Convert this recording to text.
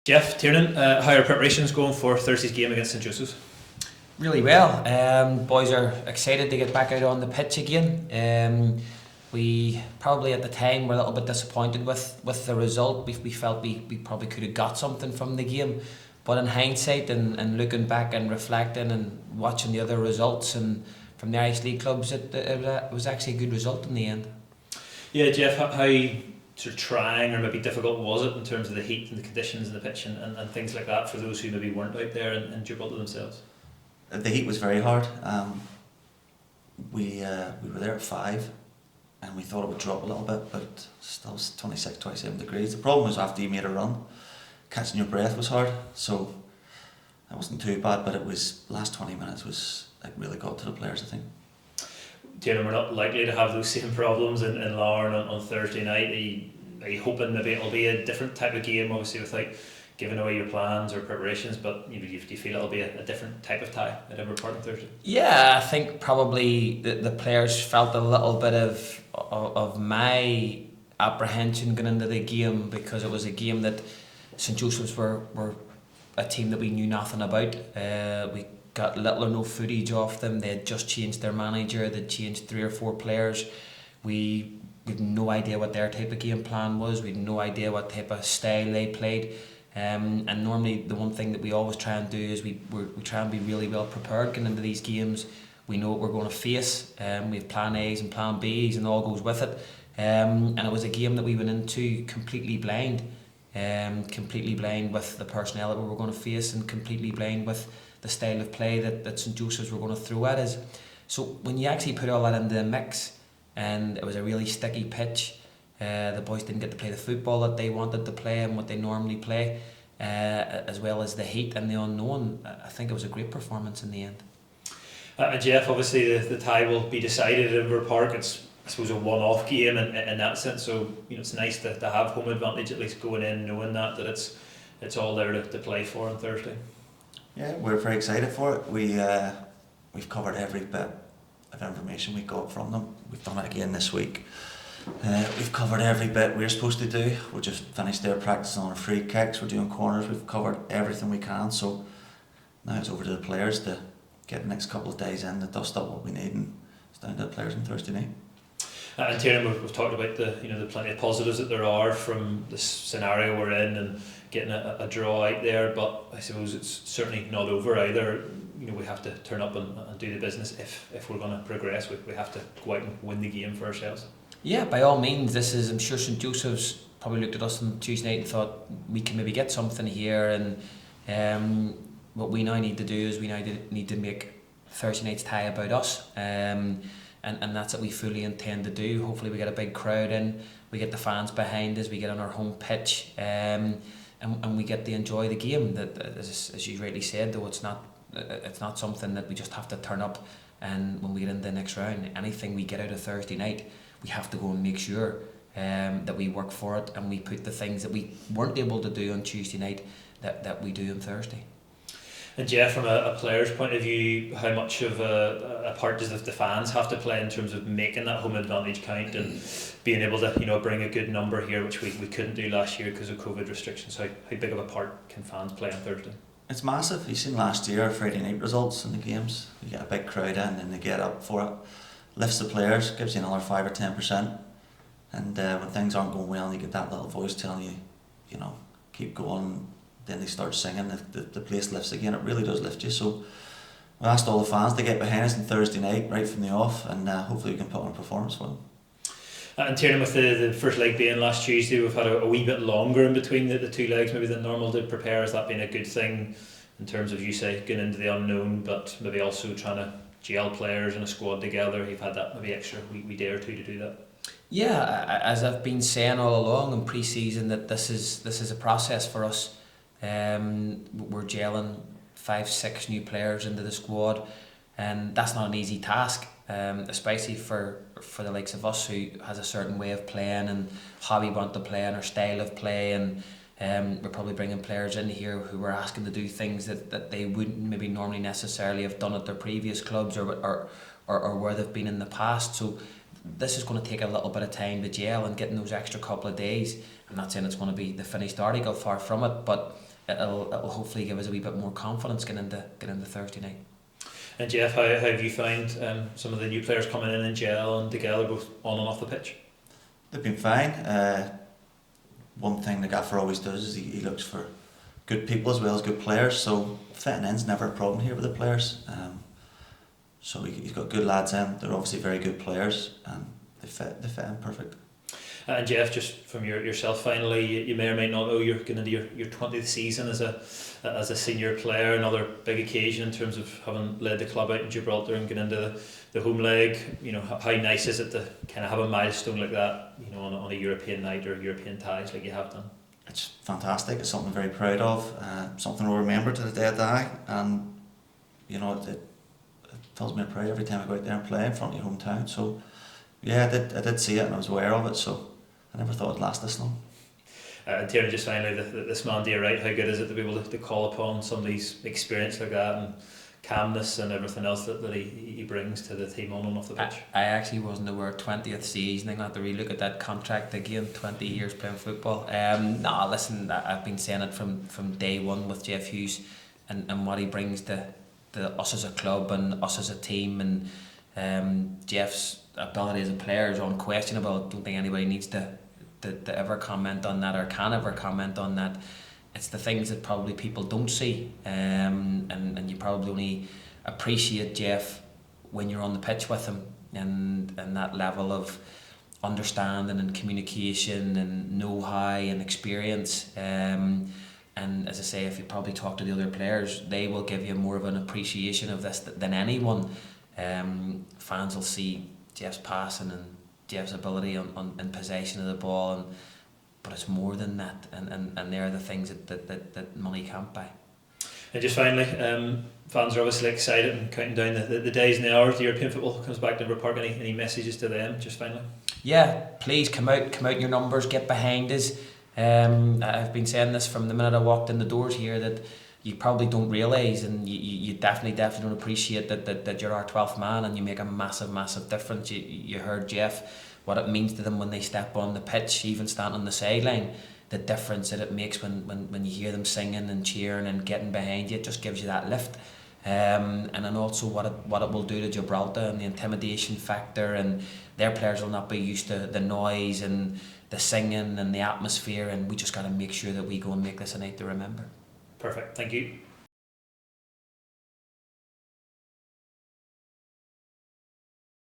Jeff, Tiernan, how are preparations going for Thursday's game against St Joseph's? Really well. Boys are excited to get back out on the pitch again. We probably at the time were a little bit disappointed with the result. We felt we probably could have got something from the game. But in hindsight and looking back and reflecting and watching the other results and from the Irish League clubs, it was actually a good result in the end. Yeah, Jeff, how sort of trying or maybe difficult was it in terms of the heat and the conditions and the pitch and things like that for those who maybe weren't out there in Gibraltar themselves? The heat was very hard. We were there at 5 and we thought it would drop a little bit, but still 26, 27 degrees. The problem was after you made a run, catching your breath was hard, so it wasn't too bad, but it was last 20 minutes was it really got to the players, I think. Tiernan, we're not likely to have those same problems in Larne on Thursday night. Are you hoping maybe it'll be a different type of game, obviously without giving away your plans or preparations, but do you feel it'll be a different type of tie at Edinburgh Park on Thursday? Yeah, I think probably the players felt a little bit of my apprehension going into the game, because it was a game that St Joseph's were a team that we knew nothing about. We got little or no footage off them. They had just changed their manager, they'd changed 3 or 4 players. We had no idea what their type of game plan was, we had no idea what type of style they played. And normally the one thing that we always try and do is we try and be really well prepared going into these games. We know what we're going to face, we have plan A's and plan B's and all goes with it. And it was a game that we went into completely blind with the personnel that we were going to face, and completely blind with the style of play that St Joseph's were going to throw at us. So when you actually put all that into the mix, and it was a really sticky pitch, the boys didn't get to play the football that they wanted to play and what they normally play, as well as the heat and the unknown. I think it was a great performance in the end. Jeff, obviously the tie will be decided at Edinburgh Park. It's, I suppose, a one-off game in that sense, so it's nice to have home advantage at least going in, knowing that it's all there to play for on Thursday. Yeah, we're very excited for it. We've covered every bit of information we got from them. We've done it again this week. We've covered every bit we're supposed to do. We just finished their practice on our free kicks. We're doing corners. We've covered everything we can. So now it's over to the players to get the next couple of days in to dust up what we need, and it's down to the players on Thursday night. And Tiernan, we've talked about the plenty of positives that there are from this scenario we're in and getting a draw out there, but I suppose it's certainly not over either. We have to turn up and do the business if we're going to progress. We have to go out and win the game for ourselves. Yeah, by all means. I'm sure St Joseph's probably looked at us on Tuesday night and thought we can maybe get something here, and what we now need to do is we now need to make Thursday night's tie about us. And that's what we fully intend to do. Hopefully we get a big crowd in, we get the fans behind us, we get on our home pitch, and we get to enjoy the game. That, as you rightly said, though, it's not something that we just have to turn up, and when we get into the next round, anything we get out of Thursday night, we have to go and make sure that we work for it, and we put the things that we weren't able to do on Tuesday night that we do on Thursday. And Jeff, from a player's point of view, how much of a part does the fans have to play in terms of making that home advantage count and being able to bring a good number here, which we couldn't do last year because of COVID restrictions? How big of a part can fans play on Thursday? It's massive. You've seen last year Friday night results in the games. You get a big crowd in and they get up for it. Lifts the players, gives you another 5 or 10%. And when things aren't going well and you get that little voice telling you, keep going, then they start singing, the place lifts again. It really does lift you. So we asked all the fans to get behind us on Thursday night right from the off, and hopefully we can put on a performance for them. And Tiernan, with the first leg being last Tuesday, we've had a wee bit longer in between the 2 legs maybe than normal to prepare. Has that been a good thing in terms of, you say, going into the unknown, but maybe also trying to gel players and a squad together? You've had that maybe extra wee day or two to do that. Yeah, as I've been saying all along in pre-season, that this is a process for us. We're gelling 5-6 new players into the squad, and that's not an easy task, especially for the likes of us who has a certain way of playing and how we want to play and our style of play, and we're probably bringing players in here who we're asking to do things that they wouldn't maybe normally necessarily have done at their previous clubs or where they've been in the past. So this is going to take a little bit of time to gel and getting those extra couple of days. I'm not saying it's going to be the finished article, far from it, but it'll hopefully give us a wee bit more confidence getting into Thursday night. And Jeff, how have you found some of the new players coming in gel and together, both on and off the pitch? They've been fine. One thing the gaffer always does is he looks for good people as well as good players, so fitting in's never a problem here with the players. So he's got good lads in. They're obviously very good players, and they fit in perfect. And Jeff, just from yourself finally, you may or may not know you're going into your 20th season as a senior player, another big occasion in terms of having led the club out in Gibraltar and getting into the home leg. You know, how nice is it to kind of have a milestone like that, you know, on a European night or European ties like you have done? It's fantastic. It's something I'm very proud of. Something we'll remember to the day I die, and you know it fills me with pride every time I go out there and play in front of your hometown. So yeah, I did see it and I was aware of it. So I never thought it'd last this long. And Tiernan, just finally, this man to your right, how good is it to be able to call upon somebody's experience like that and calmness and everything else that he brings to the team on and off the pitch? I actually wasn't aware 20th season. I'm going to have to relook at that contract again. 20 years playing football. No, listen, I've been saying it from day one with Jeff Hughes and what he brings to us as a club and us as a team, and Jeff's ability as a player is unquestionable. I don't think anybody needs to ever comment on that or can ever comment on that. It's the things that probably people don't see, and you probably only appreciate Jeff when you're on the pitch with him, and that level of understanding and communication and know-how and experience. And as I say, if you probably talk to the other players, they will give you more of an appreciation of this than anyone. Fans will see Jeff's passing and Jeff's ability in possession of the ball, but it's more than that, and they're the things that money can't buy. And just finally, fans are obviously excited and counting down the days and the hours the European football comes back to Europa Park. Any messages to them just finally? Yeah, please come out in your numbers, get behind us. I've been saying this from the minute I walked in the doors here, that you probably don't realise, and you definitely don't appreciate that you're our 12th man and you make a massive difference. You heard Jeff, what it means to them when they step on the pitch, even standing on the sideline, the difference that it makes when you hear them singing and cheering and getting behind you. It just gives you that lift. And then also what it will do to Gibraltar and the intimidation factor, and their players will not be used to the noise and the singing and the atmosphere, and we just got to make sure that we go and make this a night to remember. Perfect, thank you.